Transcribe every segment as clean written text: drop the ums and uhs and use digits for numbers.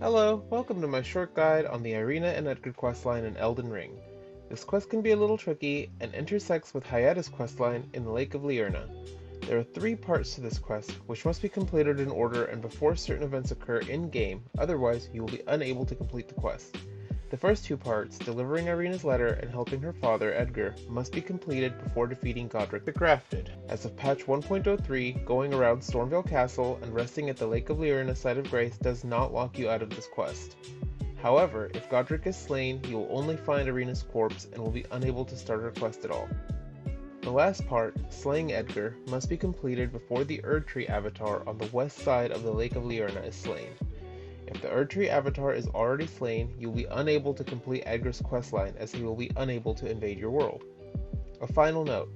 Hello, welcome to my short guide on the Irina and Edgar questline in Elden Ring. This quest can be a little tricky and intersects with Hyetta's questline in the Lake of Liurna. There are 3 parts to this quest, which must be completed in order and before certain events occur in-game, otherwise you will be unable to complete the quest. The first 2 parts, delivering Irina's letter and helping her father, Edgar, must be completed before defeating Godric the Grafted. As of patch 1.03, going around Stormveil Castle and resting at the Lake of Liurna site of Grace does not lock you out of this quest. However, if Godric is slain, you will only find Irina's corpse and will be unable to start her quest at all. The last part, slaying Edgar, must be completed before the Erdtree avatar on the west side of the Lake of Liurna is slain. If the Erdtree avatar is already slain, you will be unable to complete Edgar's questline as he will be unable to invade your world. A final note,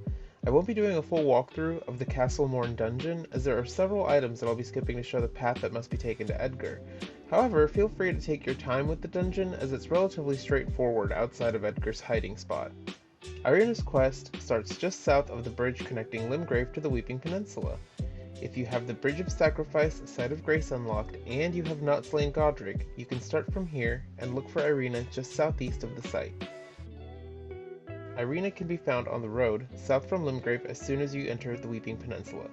I won't be doing a full walkthrough of the Castle Morne dungeon as there are several items that I'll be skipping to show the path that must be taken to Edgar. However, feel free to take your time with the dungeon as it's relatively straightforward outside of Edgar's hiding spot. Irina's quest starts just south of the bridge connecting Limgrave to the Weeping Peninsula. If you have the Bridge of Sacrifice, Site of Grace unlocked, and you have not slain Godric, you can start from here and look for Irina just southeast of the site. Irina can be found on the road south from Limgrave as soon as you enter the Weeping Peninsula.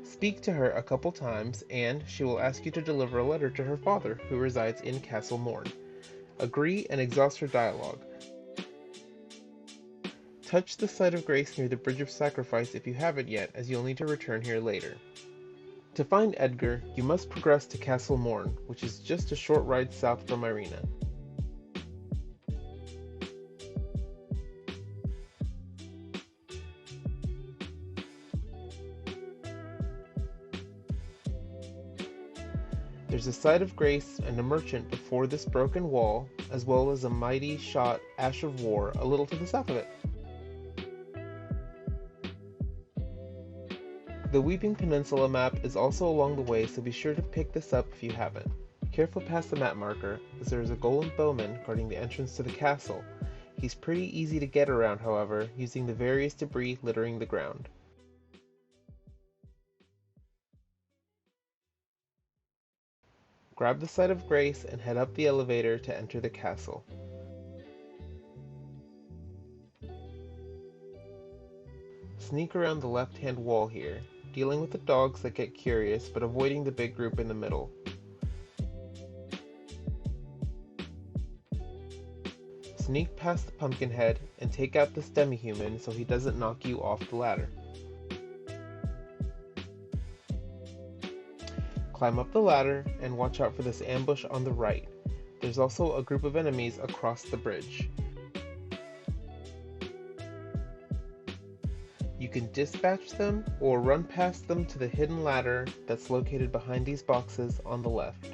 Speak to her a couple times and she will ask you to deliver a letter to her father who resides in Castle Morne. Agree and exhaust her dialogue. Touch the Site of Grace near the Bridge of Sacrifice if you haven't yet, as you'll need to return here later. To find Edgar, you must progress to Castle Morne, which is just a short ride south from Irina. There's a Site of Grace and a merchant before this broken wall, as well as a mighty shot Ash of War a little to the south of it. The Weeping Peninsula map is also along the way, so be sure to pick this up if you haven't. Be careful past the map marker, as there is a golem bowman guarding the entrance to the castle. He's pretty easy to get around, however, using the various debris littering the ground. Grab the Site of Grace and head up the elevator to enter the castle. Sneak around the left-hand wall here, dealing with the dogs that get curious but avoiding the big group in the middle. Sneak past the Pumpkinhead and take out this demi-human so he doesn't knock you off the ladder. Climb up the ladder and watch out for this ambush on the right. There's also a group of enemies across the bridge. You can dispatch them or run past them to the hidden ladder that's located behind these boxes on the left.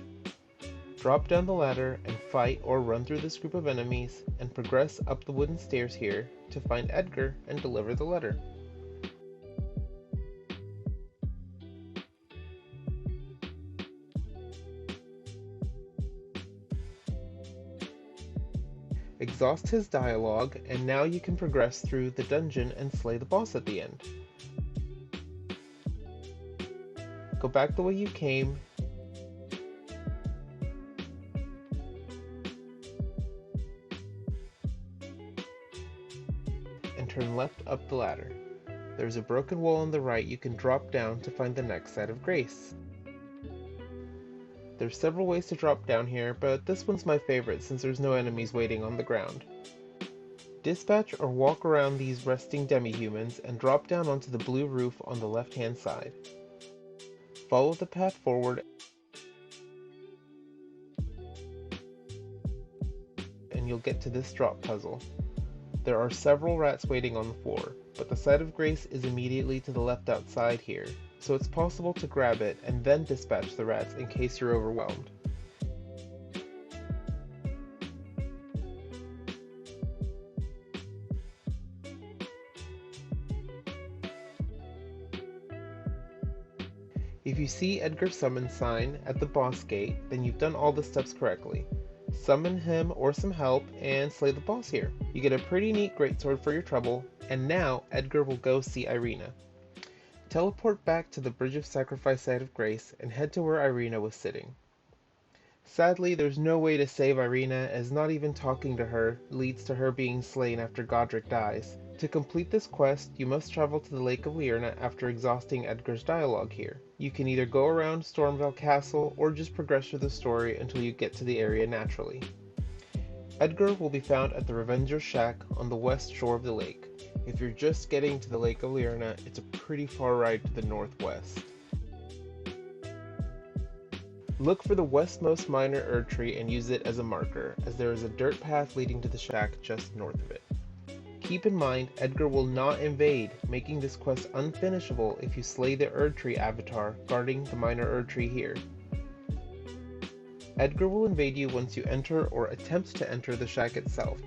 Drop down the ladder and fight or run through this group of enemies and progress up the wooden stairs here to find Edgar and deliver the letter. Exhaust his dialogue, and now you can progress through the dungeon and slay the boss at the end. Go back the way you came, and turn left up the ladder. There's a broken wall on the right you can drop down to find the next Site of Grace. There's several ways to drop down here, but this one's my favorite since there's no enemies waiting on the ground. Dispatch or walk around these resting demi-humans and drop down onto the blue roof on the left-hand side. Follow the path forward and you'll get to this drop puzzle. There are several rats waiting on the floor, but the Site of Grace is immediately to the left outside here, so it's possible to grab it and then dispatch the rats in case you're overwhelmed. If you see Edgar's summon sign at the boss gate, then you've done all the steps correctly. Summon him or some help and slay the boss here. You get a pretty neat greatsword for your trouble, and now Edgar will go see Irina. Teleport back to the Bridge of Sacrifice Site of Grace and head to where Irina was sitting. Sadly, there's no way to save Irina, as not even talking to her leads to her being slain after Godric dies. To complete this quest, you must travel to the Lake of Liurna after exhausting Edgar's dialogue here. You can either go around Stormvale Castle, or just progress through the story until you get to the area naturally. Edgar will be found at the Revenger's Shack on the west shore of the lake. If you're just getting to the Lake of Liurna, it's a pretty far ride to the northwest. Look for the westmost minor Erdtree and use it as a marker, as there is a dirt path leading to the shack just north of it. Keep in mind, Edgar will not invade, making this quest unfinishable if you slay the Erdtree avatar guarding the minor Erdtree here. Edgar will invade you once you enter or attempt to enter the shack itself.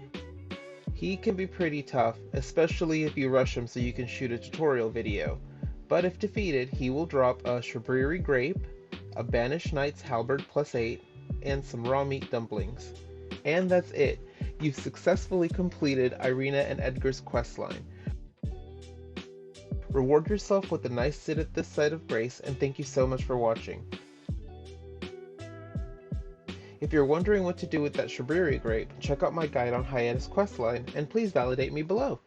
He can be pretty tough, especially if you rush him so you can shoot a tutorial video, but if defeated, he will drop a Shrubbery Grape, a Banished Knight's Halberd +8, and some raw meat dumplings. And that's it! You've successfully completed Irina and Edgar's questline. Reward yourself with a nice sit at this site of grace, and thank you so much for watching. If you're wondering what to do with that Shrubbery Grape, check out my guide on Hyetta's questline, and please validate me below!